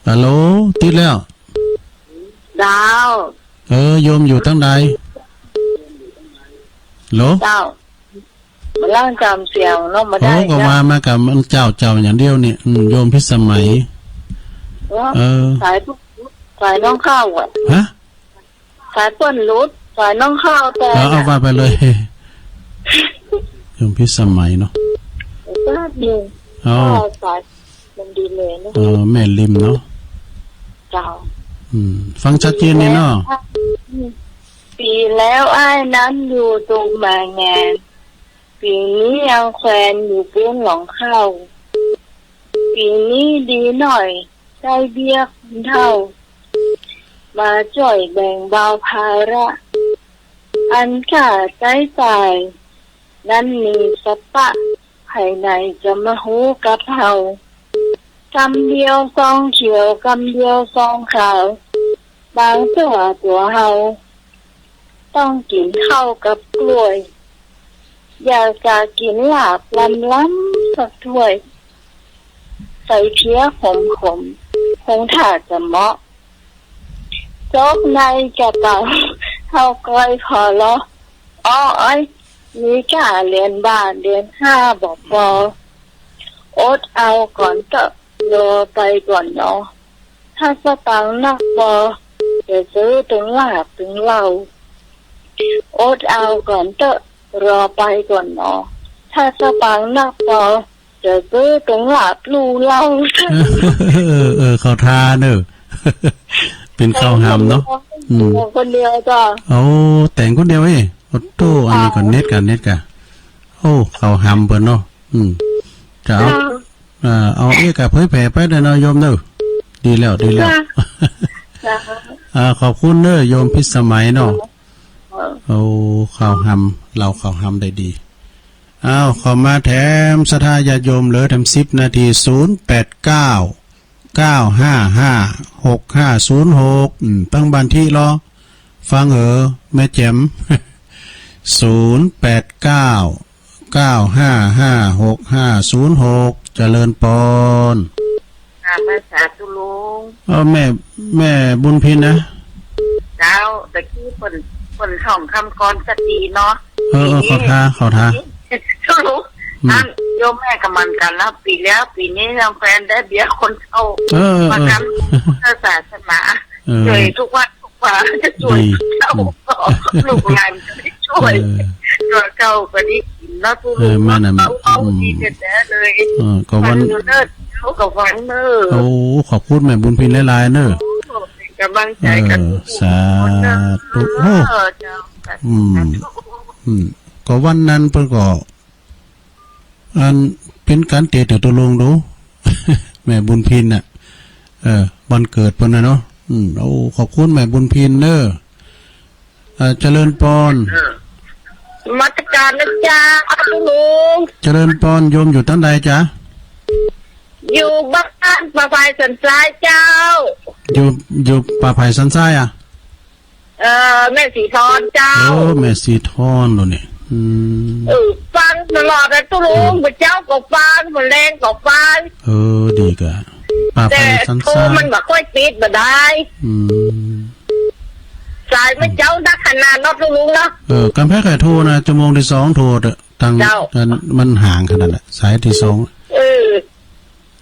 ฮัลโหลติดแล้วดาวโยมอยู่ตั้งใดโหลเจ้ามาล่างจำเสียงน้องมาได้ก็มากับมันเจ้าอย่างเดียวเนี่ยโยมพิสมัยสายน้องข้าวอ่ะฮะสายเปิ้นรุดสายน้องข้าวแต่เอาว่าไปเลยโยมพิสมัยเนาะสายมันดีเลยนะแม่ริมเนาะเจ้าฟังชัดเจนนี่เนาะปีแล้วไอ้นั้นอยู่ตรงบางแงปีนี้ยังแควนอยู่เพื่อนหลงเข้าปีนี้ดีหน่อยได้เบี้ยคุณเท่ามาจ่อยแบ่งเบาภาระอันค่าใช้จ่ายนั้นมีสปะภายในจะมาหูกับเฮากำเดียวซองเขียวกำเดียวซองขาวบางตัวเฮาต้องกินข้าวกับกล้วยอยากจะกินลาบล้ำสักถ้วยใส่เพี้ยขมคงถ้าจะเหมาะจกในกระเป๋าเฮาก้อยพอล้อมีกาเรียนบ้านเรียน5บอกพออดเอาก่อนก็รอไปก่อนเนาะถ้าสตังค์นักพอจะซื้อถึงลาบถึงเหล้าอดเอาก่อนก็รอไปก่อนเนาะถ้าสตังค์นักพอจะซื้อถึงลาบลู่เหล้าเขาทาเนอะเป็นข้าวหำเนาะคนเดียวจ้ะแต่งคนเดียวโอ้โตอันนี้ก่อนเน็ตกันโอ้ข้าวหำเปิ้นเนาะจะเอากับเผยแผ่ไปได้เนาะโยมเด้อดีแล้วขอบคุณเด้อโยมพิสมัยเนาะข้าวหำเราข้าวหำได้ดีขอมาแถมศรัทธาญาติโยมเหลือแถม10 นาที0899556506ตั้งบันที่รอฟังแม่แจ่ม 0899555656เจริญปอนภาษาตุลุงแม่บุญพินนะเจ้าตะกี้ฝนท่องคำกรสตรีเนาะเขาทาตุลุงโยมแม่กับมันกันแล้วปีนี้เราแฟนได้เบี้ยคนเข้าประกันศาสนาเลยทุกวันจะช่วยเจ้าลูกหลานจะช่วยตัวเก่าก็ได้กินแล้วทุกคนเอาดีแท้เลยก็วันเขากับวันเนอโอ้ขอบคุณแม่บุญพินหลายๆเนอะกำลังใจกันสาธุโอ้ก็วันนั้นเพิ่นก็อันเป็นการเตะตัวลงดูแม่บุญพินน่ะวันเกิดเพิ่นน่ะเนาะโอ้ขอบคุณแม่บุญพินเด้อเจริญปอนมาตรการนะจ๊ะลุงเจริญปอนโยมอยู่ตั้งใดจ๊ะอยู่บ้านป่าไผ่สันทรายเจ้าอยู่ป่าไผ่สันทรายอ่ะแม่สีทอนเจ้าแม่สีทอนตัวนี้ฟังตลอดเลยตุลุงเจ้าก็ฟังมันแรงก็ฟังดีกะป่าไผ่สันทรายมันแบบค่อยปิดมาได้สายไม่เจ้านักขนาดนอตุลุงเนาะกำแพงไข่โทรนะชั่วโมงที่2โทรทางมันห่างขนาดน่ะสายที่2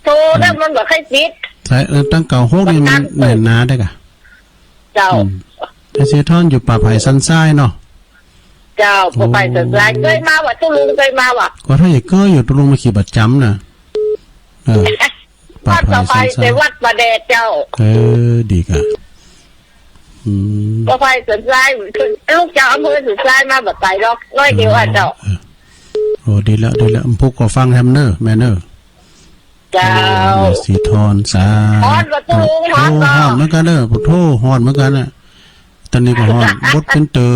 โทรแล้วมันแบบค่อยปิดสายตั้งเก่า6นี่มันแน่นหนาได้กะเจ้าไอ้เซทอนอยู่ป่าไผ่สันทรายเนาะเจ้าป่าไผ่สันทรายเคยมาว่ะตุลุงเคยมาว่ะก็ถ้าอย่างเก้ออยู่ตุลุงมาขี่บัตรจำนะป่าไผ่สันทรายวัดประแดดเจ้าดีกะป่าไผ่สันทรายลูกเจ้าอำเภอสันทรายมาแบบไต่ดอกน้อยเดียวอ่ะเจ้าโอ้ดีแล้วพุกก็ฟังแฮมเนอร์แมนเนอร์เจ้าสีทอนสาฮอนประตูฮอนเหมือนกันเด้อพุทโธฮอนเหมือนกันน่ะตอนนี้ก็ฮอนบดเป็นเตอ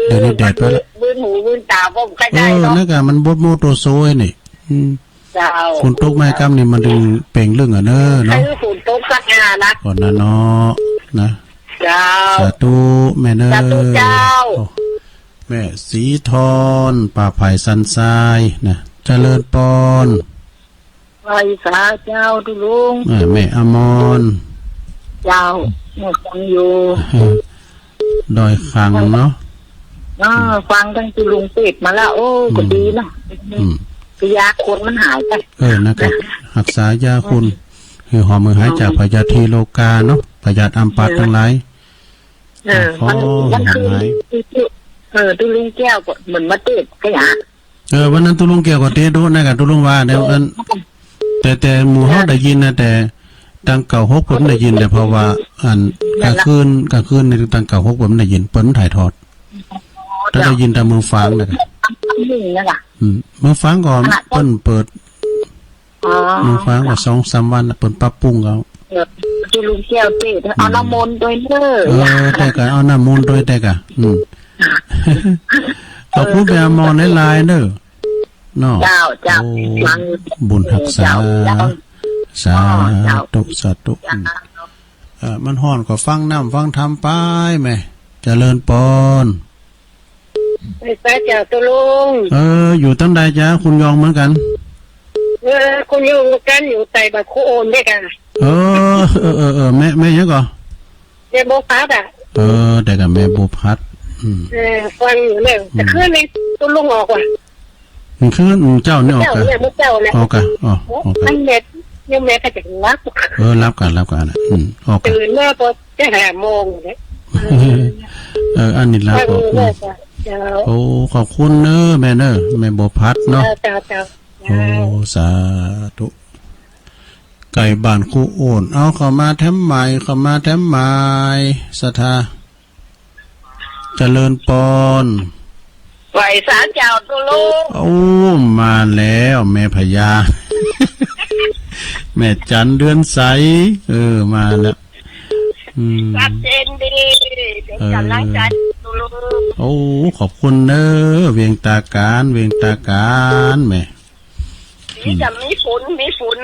เดี๋ยวนี้แดดไปแล้วบืนหูบืนตาก็ใครได้เนาะนั่นก็มันบดโมโตโซยนี่เจ้าฝนตกไม้กำนี่มันดึงเป่งเรื่องอ่ะเนอะเนาะฝนตกสักงานนะก่อนนะเนาะนะเจ้าสาธุแม่เนอสาธุเจ้าแม่สีทอนป่าไผ่สันทรายนะเจริญปอนไว้สาเจ้าตุลุงแม่อมรเจ้าหมดฟังอยู่ดอยขังเนาะฟังทั้งตุลุงปิดมาแล้วโอ้ก็ดีเนาะยาคนมันหายไปนะครับรักษายาคุณคือหอมมือหายจากพยาธิโลกาเนาะพยาธิอัมพาตทั้งหลายมันคือตุลุงแก้วก็เหมือนมาเตะก็อย่างวันนั้นตุลุงแก้วก็เตะโดนนะกับตุลุงว่าเดี๋ยวแต่หมู่เฮาได้ยินนะแต่ตังเก่า6ผมได้ยินแต่เพราะว่าอันกลางคืนในตังเก่า6ผมได้ยินเปิ้นถ่ายทอดถ้าได้ยินแต่มือฟังนะครับมือฟังก่อนเปิ้นเปิดมือฟังว่า2-3 วันเปิ้นปรับปรุงเอาตุลุงแก้วเตะเอาน้ำมนต์ด้วยเด้อแต่ก็เอาน้ำมนต์ด้วยแต่ก็ขอบคุณไปอมรในไลน์เด้อเนาะเจ้าบุญรักษาสาธุมันฮ้อนก็ฟังน้ำฟังธรรมไปแม่เจริญปอนไปเจ้าตุลุงอยู่ตั้งใดจ้ะคุณยองเหมือนกันคุณยองกันอยู่ใต้บะโคโอนด้วยกันแม่ยังก่อแม่โบพัดอ่ะแต่กับแม่โบพัดฟังอยู่เลยแต่คืนนี้ตุลุงออกว่ะคืนเจ้านี่ออกกันออกกันมันเม็ดยังแม่ก็จะรับรับกันออกกันตื่นเมื่อพอจะ5 โมงเลยอันนี้รับออกโอ้ขอบคุณเนอะแม่เนอะแม่โบพัดเนาะโอ้สาธุไก่บ้านคูโอนเอาเข้ามาแถมใหม่ศรัทธาเจริญปอนไหวสารเจ้าตุลุงโอ้มาแล้วแม่พญาแม่จันเดือนใสมาแล้วชัดเจนดีเดี๋ยวจะล้างจานตุลุงโอ้ขอบคุณเนอะเวียงตาการแม่นี่จะมีฝุ่น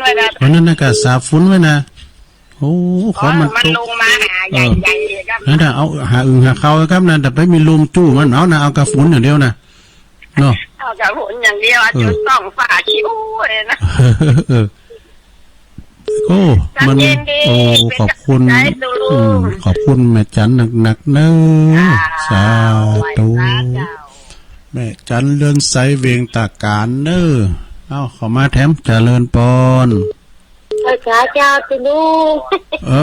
ไว้นะวันนั้นก็สาฝุ่นไว้นะ โอ้ขอมัน มัน ตก ลงมาหาใหญ่ๆครับ นั่นถ้าเอาหาอึ่งหาเขาครับนั่นแต่ไปมีลุมจู้มันเอานะเอากระฝุ่นอย่างเดียวนะเนาะ เอาแต่ผลอย่างเดียวจุดต้องฝาคิ้วเลยนะ โอ้มันโอ้ขอบคุณขอบคุณแม่จันหนักๆเนอะสาธุแม่จันเลื่อนไซเวงตาการเนอะเอาขอมาแถมเจริญปอนจ้าจ้าตุลู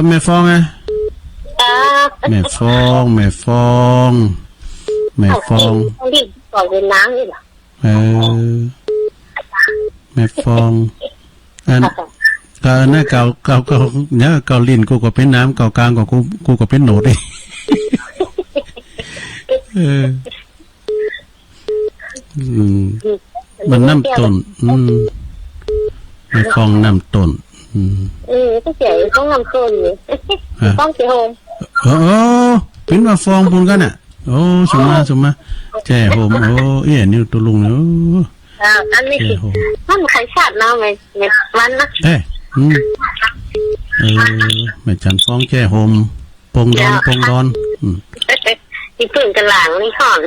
แม่ฟองไงแม่ฟองแม่ฟองแม่ฟองรีบก่อนเป็นน้ำนี่หรอแม่ฟองอันก็น่าเก่าเนี่ยเก่าลิ้นกูก็เป็นน้ำเก่ากลางก็กูก็เป็นโหนดเลยมันน้ำต้นไม่ฟองน้ำต้นก็เสียต้องน้ำต้นเลยต้องเสียโฮมเป็นมาฟองปุ่นกันอ่ะโอ้สมมาแจ่โฮมโอ้เอี่ยนี่ตัวลุงเนาะอันนี้คือมันใครชาตินะไม่มันนะแม่จันฟองแจ่โฮมปงดอนที่พึ่งกันหลังนี่ห่อน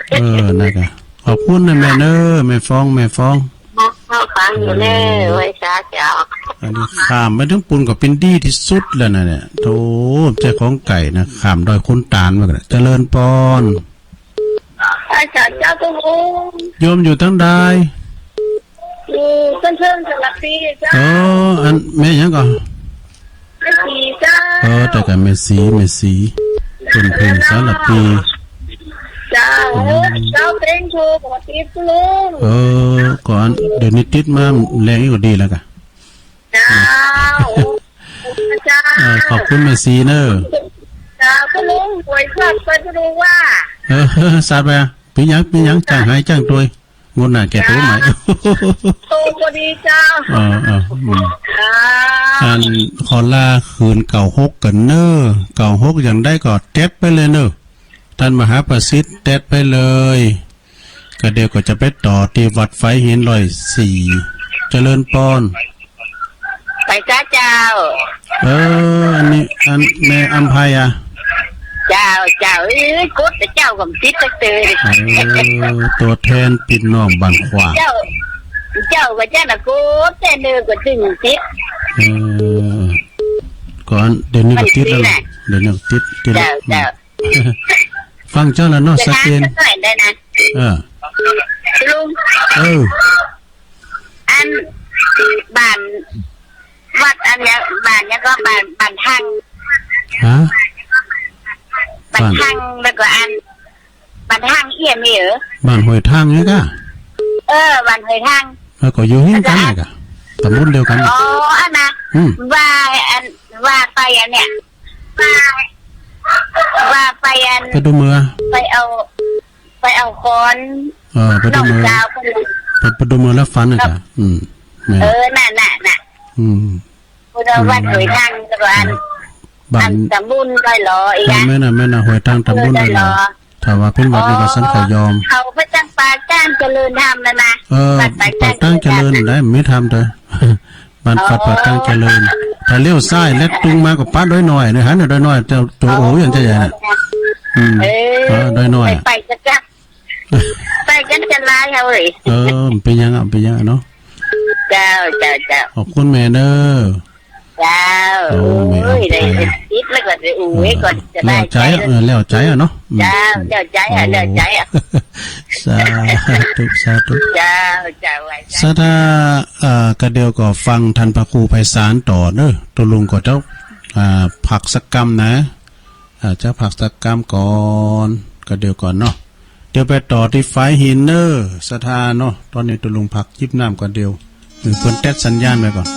นั่นก็ขอบคุณนะแม่เนอแม่ฟองเข้าฟังอยู่แน่ไว้ช้าเจ้าอันนี้ขามไปถึงปุ่นก็เป็นดีที่สุดแล้วนะเนี่ยโธ่เจ้าของไก่นะขามดอยคุณตาลมากันเจริญปอนอาจารย์เจ้าตุ้งโยมอยู่ทั้งใดเพื่อนสลับปีเจ้าอันแม่ยังก่อนแม่สีเจ้าแต่กับแม่สีเป็นเพลงสลับปีเจ้าเป็นโชว์ปกติลุงก่อนเดี๋ยวนี้ติดมาแรงกว่าดีแล้วกันเจ้าขอบคุณแม่สีเนอะเจ้าก็ลุงป่วยครับไปดูว่าทราบไหมปียังจ้างหายจ้างตัวงดหน้าแก่ตัวใหม่โตพอดีเจ้าอันขอลาคืนเก่าหกกันเนอะเก่าหกอย่างได้ก็เท็ดไปเลยเนอะท่านมหาประสิทธิ์เต็ดไปเลยก็เดี๋ยวก็จะไปต่อที่วัดไฟหิน104เจริญปอนไปจ้าเจ้าอันนี้อันแม่อัมพายอ่ะเจ้ากุดเจ้ากับติดตะเตยตัวแทนปิดน้องบางขวาเจ้ากับเจ้าน่ะกุดแต่เนื้อก็ถึงติดก่อนเดี๋ยวนี้ก็ติดแล้วเดี๋ยวนี้ติดเจ้าฟังเจ้าแล้วเนาะสักเกณฑ์ได้นะลุงอันบ้านวัดอันเนี้ยบ้านเนี้ยก็บ้านทางบ้านทางแล้วก็อันบ้านทางเอี่ยมเหรอบ้านหอยทางเนี่ยก็บ้านหอยทางแล้วก็อยู่หิ้งกันไงก็ตำบลเดียวกันอันนะว่าไปอันเนี้ยว่าไปอันไปดูเมือไปเอาคอนไปดูเมือไปดูเมือแล้วฟันน่ะจ้ะน่ะคุณวัดหอยทางตะวันบ้านตำบุญก็รออีกแม่น่ะหอยทางตำบุญก็รอถ้าว่าเป็นวัดในวัดสันขยอมเขาพระจังปาก้านเจริญธรรมแล้วนะปากตั้งเจริญได้ไม่ทำเถอะบ้านปัดปากตั้งเจริญถ้าเลี้ยวซ้ายเล็ดตุงมากับป้าด้อยหน่อยนะฮะด้อยหน่อยเจ้าตัวโอ้ยังจะใหญ่ด้อยหน่อยไปกันจะลายเขาเลยเป็นยังเนาะเจ้าขอบคุณแม่เนอเจ้าได้คิดแล้วก็จะก่อนจะได้ใจแล้วใจเนาะเจ้าใจสาธุเจ้าไว้สาธากระเดียวก็ฟังท่านพระครูไพศาลต่อเนอะตัวลุงก็เจ้าผักสักกรรมนะเจ้าผักสักกรรมก่อนกระเดียวก่อนเนาะเดี๋ยวไปต่อที่ไฟหินเนอร์สถานเนาะตอนนี้ตัวลุงผักยิบน้ำก่อนเดียวเพื่อนแตะสัญญาณไปก่อน